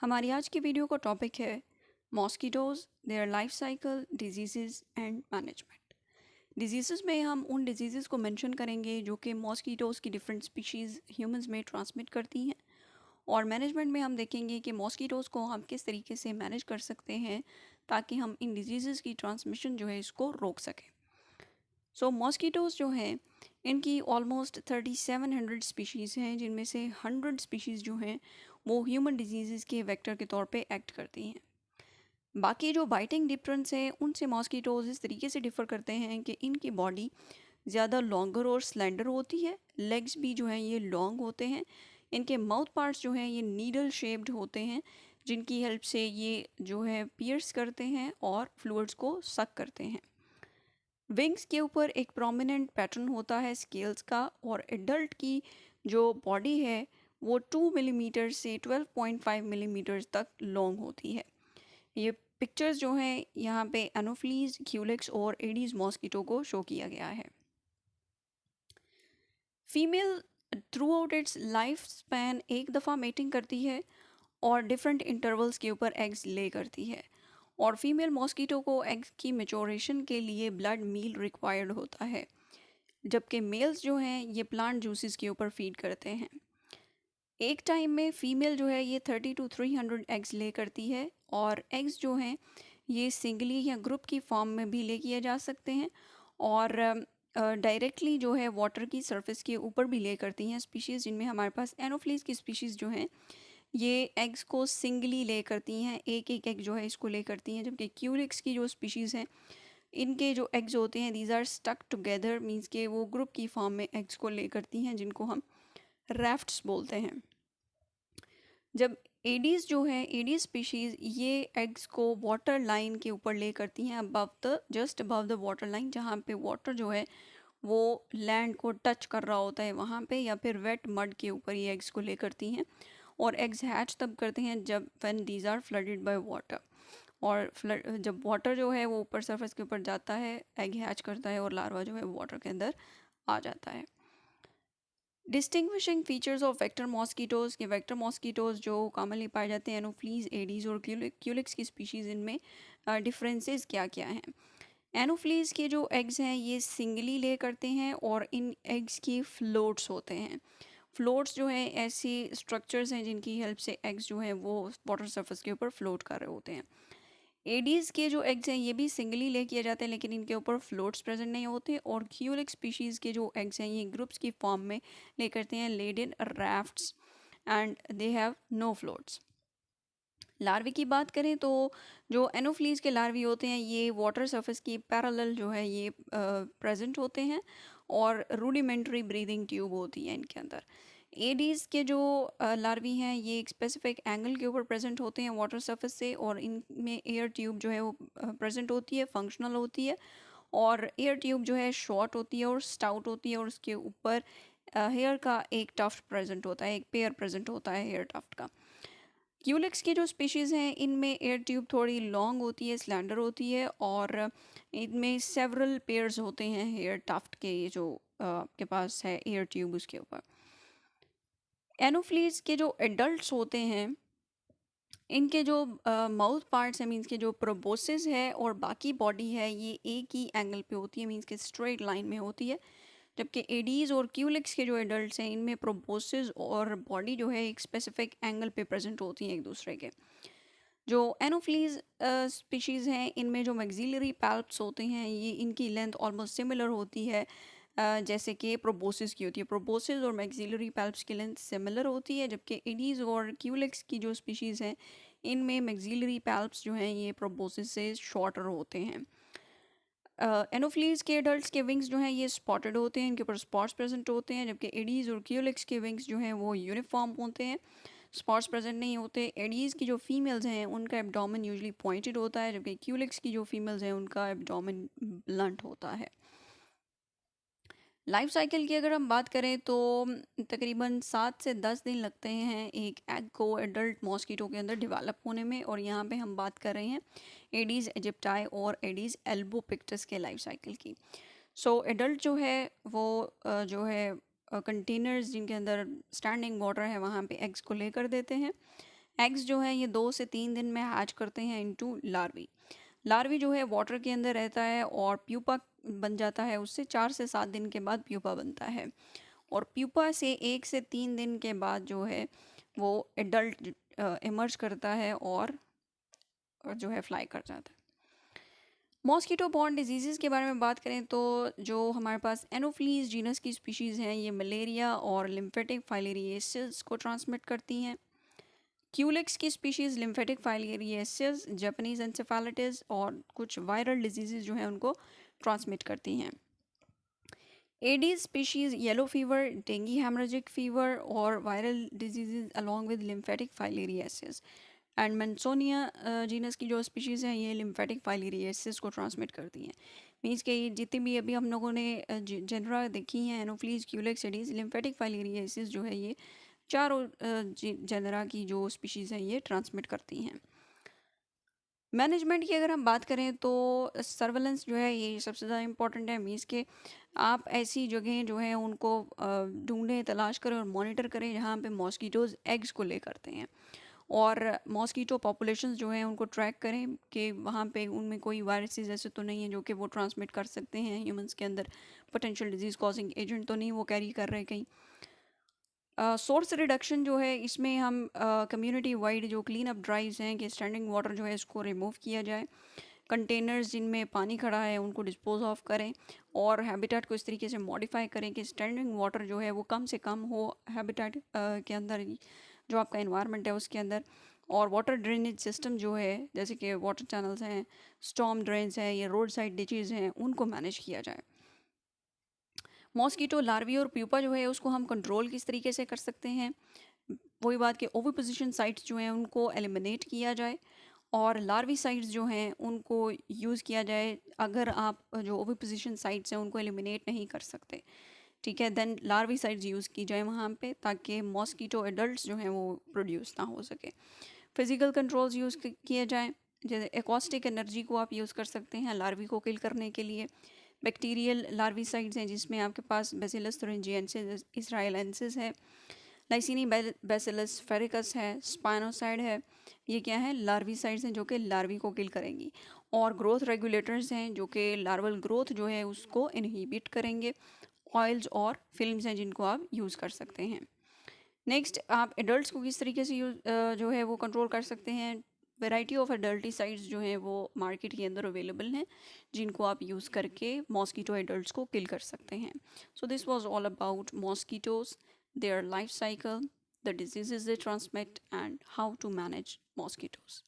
हमारी आज की वीडियो का टॉपिक है mosquitoes, their life cycle, disease and management. Disease में हम उन डिजीज़ को मेंशन करेंगे जो कि मॉस्किटोज़ की डिफरेंट स्पीशीज़ ह्यूमंस में ट्रांसमिट करती हैं, और मैनेजमेंट में हम देखेंगे कि मॉस्किटोज़ को हम किस तरीके से मैनेज कर सकते हैं ताकि हम इन डिजीज़ की ट्रांसमिशन जो है इसको रोक सकें। सो मॉस्किटोज़ जो हैं इनकी ऑलमोस्ट 3700 स्पीशीज़ हैं, जिनमें से 100 स्पीशीज़ जो हैं वो ह्यूमन डिजीज़ के वेक्टर के तौर पे एक्ट करती हैं। बाकी जो बाइटिंग डिफरेंस है उनसे मॉस्किटोज़ इस तरीके से डिफ़र करते हैं कि इनकी बॉडी ज़्यादा लॉन्गर और स्लेंडर होती है, लेग्स भी जो हैं ये लॉन्ग होते हैं, इनके माउथ पार्ट्स जो हैं ये नीडल शेप्ड होते हैं, जिनकी हेल्प से ये जो है पियर्स करते हैं और फ्लूइड्स को सक करते हैं। विंग्स के ऊपर एक प्रोमिनेंट पैटर्न होता है स्केल्स का, और एडल्ट की जो बॉडी है वो 2 मिलीमीटर से 12.5 मिलीमीटर तक लॉन्ग होती है। ये पिक्चर्स जो हैं यहाँ पे एनोफ्लीज, क्यूलिक्स और एडीज मॉस्किटो को शो किया गया है। Female through out it's life span एक दफ़ा मेटिंग करती है और डिफरेंट इंटरवल्स के ऊपर एग्स ले करती है, और फीमेल मॉस्किटो को एग्स की मेचोरेशन के लिए ब्लड मील रिक्वायर्ड होता है, जबकि मेल्स जो हैं ये प्लांट जूसेस के ऊपर फीड करते हैं। एक टाइम में फ़ीमेल जो है ये 30 to 300 एग्स ले करती है, और एग्स जो हैं ये सिंगली या ग्रुप की फॉर्म में भी ले किए जा सकते हैं, और डायरेक्टली जो है वाटर की सरफेस के ऊपर भी ले करती हैं स्पीशीज़, जिनमें हमारे पास एनोफ्लीज की स्पीशीज़ जो हैं ये एग्स को सिंगली ले करती हैं, एक एक एग जो है इसको ले करती हैं, जबकि क्यूरिक्स की जो स्पीशीज़ हैं इनके जो एग्स होते हैं these are stuck together, means के वो ग्रुप की फॉर्म में एग्स को ले करती हैं, जिनको हम राफ्ट्स बोलते हैं। जब एडीज़ जो है एडीज स्पीशीज़ ये एग्स को वाटर लाइन के ऊपर ले करती हैं, above the just above the water line, जहाँ पे वाटर जो है वो लैंड को टच कर रहा होता है वहाँ पे, या फिर वेट मड के ऊपर ये एग्स को ले करती हैं, और एग्स हैच तब करते हैं जब when these are flooded by water. और फ्लड जब वाटर जो है वो ऊपर सरफेस के ऊपर जाता है, एग हैच करता है और लार्वा जो है वाटर के अंदर आ जाता है। Distinguishing features of vector mosquitoes के वेक्टर मॉस्किटोज़ जो कॉमनली पाए जाते हैं एनोफ्लीज, एडीज़ और क्यूलिक्स की स्पीशीज़, इनमें डिफरेंसेस क्या क्या हैं। एनोफ्लीज के जो एग्स हैं ये सिंगली ले करते हैं, और इन एग्स की फ्लोट्स होते हैं। फ्लोट्स जो है ऐसी स्ट्रक्चर्स हैं जिनकी हेल्प से एग्स जो हैं वो वाटर सरफेस के ऊपर फ्लोट कर रहे होते हैं। एडीज़ के जो एग्स हैं ये भी सिंगली ले किए जाते हैं, लेकिन इनके ऊपर फ्लोट्स प्रेजेंट नहीं होते, और क्यूलिक स्पीशीज़ के जो एग्स हैं ये ग्रुप्स की फॉर्म में ले करते हैं, laid in rafts, and they have no floats. Larvae की बात करें तो जो एनोफ्लीज के लार्वी होते हैं ये वाटर सरफेस की पैरेलल जो है ये प्रेजेंट होते हैं, और रूडिमेंट्री ब्रीदिंग ट्यूब होती है इनके अंदर। एडीज़ के जो लार्वी हैं ये एक स्पेसिफिक एंगल के ऊपर प्रेजेंट होते हैं वाटर सरफेस से, और इनमें एयर ट्यूब जो है वो प्रेजेंट होती है, फंक्शनल होती है, और एयर ट्यूब जो है शॉर्ट होती है और स्टाउट होती है, और उसके ऊपर हेयर का एक टफ्ट प्रेजेंट होता है, एक पेयर प्रेजेंट होता है हेयर टफ्ट का। क्यूलिक्स की जो स्पीशीज़ हैं इनमें एयर ट्यूब थोड़ी लॉन्ग होती है, स्लैंडर होती है, और इनमें सेवरल पेयर्स होते हैं हेयर टफ्ट के, ये जो आपके पास है एयर ट्यूब उसके ऊपर। एनोफ्लीज के जो एडल्ट्स होते हैं इनके जो माउथ पार्ट्स है, मीन्स के जो प्रोबोसिस है और बाकी बॉडी है ये एक ही एंगल पे होती है, मीन्स के स्ट्रेट लाइन में होती है, जबकि एडीज़ और क्यूलिक्स के जो एडल्ट्स हैं इनमें प्रोबोसिस और बॉडी जो है एक स्पेसिफिक एंगल पे प्रेजेंट होती हैं एक दूसरे के। जो एनोफ्लीज स्पीशीज़ हैं इनमें जो मैक्सिलरी पैल्प्स होते हैं ये इनकी लेंथ ऑलमोस्ट सिमिलर होती है, जैसे कि प्रोबोसिस की होती है। प्रोबोसिस और मैक्सिलरी पैल्प्स की लेंथ सिमिलर होती है, जबकि एडीज़ और क्यूलिक्स की जो स्पीशीज़ हैं इनमें मैक्सिलरी पैल्प्स जो हैं ये प्रोबोसिस से शॉर्टर होते हैं। एनोफ्लीज के एडल्ट्स के विंग्स जो हैं ये स्पॉटेड होते हैं, इनके ऊपर स्पॉट्स प्रेजेंट होते हैं, जबकि एडीज़ और क्यूलिक्स के विंग्स जो हैं वो यूनिफॉर्म होते हैं, स्पॉट्स प्रेजेंट नहीं होते। एडीज़ की जो फीमेल्स हैं उनका एब्डोमेन यूजुअली पॉइंटेड होता है, जबकि क्यूलिक्स की जो फीमेल्स हैं उनका एब्डोमेन ब्लंट होता है। लाइफ साइकिल की अगर हम बात करें तो तकरीबन 7 से 10 दिन लगते हैं एक एग को एडल्ट मॉस्किटो के अंदर डेवलप होने में, और यहाँ पे हम बात कर रहे हैं एडीज़ इजिप्टाई और एडीज़ एल्बोपिक्टस के लाइफ साइकिल की। सो एडल्ट जो है वो जो है कंटेनर्स जिनके अंदर स्टैंडिंग वाटर है वहाँ पे एग्स को लेकर देते हैं। एग्स जो है ये 2 से 3 दिन में हैच करते हैं इनटू लार्वी। लार्वी जो है वाटर के अंदर रहता है और प्यूपा बन जाता है, उससे 4 से 7 दिन के बाद प्यूपा बनता है। और प्यूपा से 1 से 3 दिन के बाद जो है वो एडल्ट इमर्ज करता है और जो है फ्लाई कर जाता है। मॉस्किटो बॉर्न डिजीज़ के बारे में बात करें तो जो हमारे पास एनोफ्लीज जीनस की स्पीशीज़ हैं ये मलेरिया और लिम्फेटिक फाइलेरिएसिस को ट्रांसमिट करती हैं। क्यूलिक्स की स्पीशीज़ लिम्फेटिक फाइलेरिएसिस, जापानीज एंसेफेलाइटिस और कुछ वायरल डिजीज़ जो हैं उनको ट्रांसमिट करती हैं। Aedes species yellow fever, dengue haemorrhagic fever और viral disease along with lymphatic filariasis. And Mansonia genus की जो स्पीशीज़ हैं ये लिम्फेटिक फाइलेरिएसिस को ट्रांसमिट करती हैं। मीन्स कि जितनी भी अभी हम लोगों ने जेनरा देखी हैं, एनोफ्लीज, क्यूलेक्स, एडीज, लिम्फेटिक फाइलेरिएसिस जो है ये चारों जेनरा की जो स्पीशीज़ हैं ये ट्रांसमिट करती हैं। मैनेजमेंट की अगर हम बात करें तो सर्वेलेंस जो है ये सबसे ज़्यादा इम्पॉर्टेंट है। मीन्स के आप ऐसी जगह जो है उनको ढूंढें, तलाश करें और मॉनिटर करें जहाँ पे मॉस्किटोज़ एग्स को ले करते हैं, और मॉस्किटो पॉपुलेशंस जो हैं उनको ट्रैक करें कि वहाँ पे उनमें कोई वायरसेस ऐसे तो नहीं है जो कि वो ट्रांसमिट कर सकते हैं ह्यूमंस के अंदर, पोटेंशियल डिजीज़ कॉजिंग एजेंट तो नहीं वो कैरी कर रहे कहीं। सोर्स रिडक्शन जो है इसमें हम कम्युनिटी वाइड जो क्लीन अप ड्राइव्स हैं कि स्टैंडिंग वाटर जो है इसको रिमूव किया जाए, कंटेनर्स जिनमें पानी खड़ा है उनको डिस्पोज ऑफ करें, और हैबिटेट को इस तरीके से मॉडिफाई करें कि स्टैंडिंग वाटर जो है वो कम से कम हो हैबिटेट के अंदर ही, जो आपका इन्वायरमेंट है उसके अंदर। और वाटर ड्रेनेज सिस्टम जो है जैसे कि वाटर चैनल्स हैं, स्टॉर्म ड्रेन्स हैं या रोड साइड डिचेज़ हैं उनको मैनेज किया जाए। मॉस्किटो लार्वी और प्यूपा जो है उसको हम कंट्रोल किस तरीके से कर सकते हैं, वही बात कि ओविपोजिशन साइट्स जो हैं उनको एलिमिनेट किया जाए और लार्वी साइट्स जो हैं उनको यूज़ किया जाए। अगर आप जो ओविपोजिशन साइट्स हैं उनको एलिमिनेट नहीं कर सकते, ठीक है, देन लार्वी साइट्स यूज़ की जाए वहाँ पे ताकि मॉस्किटो एडल्ट्स जो हैं वो प्रोड्यूस ना हो सके। फिज़िकल कंट्रोल्स यूज़ किए जाएँ, जैसे एकॉस्टिक एनर्जी को आप यूज़ कर सकते हैं लार्वी को किल करने के लिए। बैक्टीरियल लार्विसाइड्स हैं जिसमें आपके पास बेसिलस thuringiensis, इसराइलेंसिस है, लाइसिनी बेसिलस फेरिकस है, स्पाइनोसाइड है। ये क्या है, लार्विसाइड्स हैं जो कि लार्वी को किल करेंगी। और ग्रोथ रेगुलेटर्स हैं जो कि लार्वल ग्रोथ जो है उसको इनहिबिट करेंगे। ऑयल्स और फिल्म्स हैं जिनको आप यूज़ कर सकते हैं। नेक्स्ट, आप एडल्ट्स को किस तरीके से जो है वो कंट्रोल कर सकते हैं। वैरायटी ऑफ एडल्टिसाइड्स जो हैं वो मार्केट के अंदर अवेलेबल हैं जिनको आप यूज़ करके मॉस्किटो एडल्ट्स को किल कर सकते हैं। So this was all about mosquitoes, their life cycle, the diseases they transmit, and how to manage mosquitoes.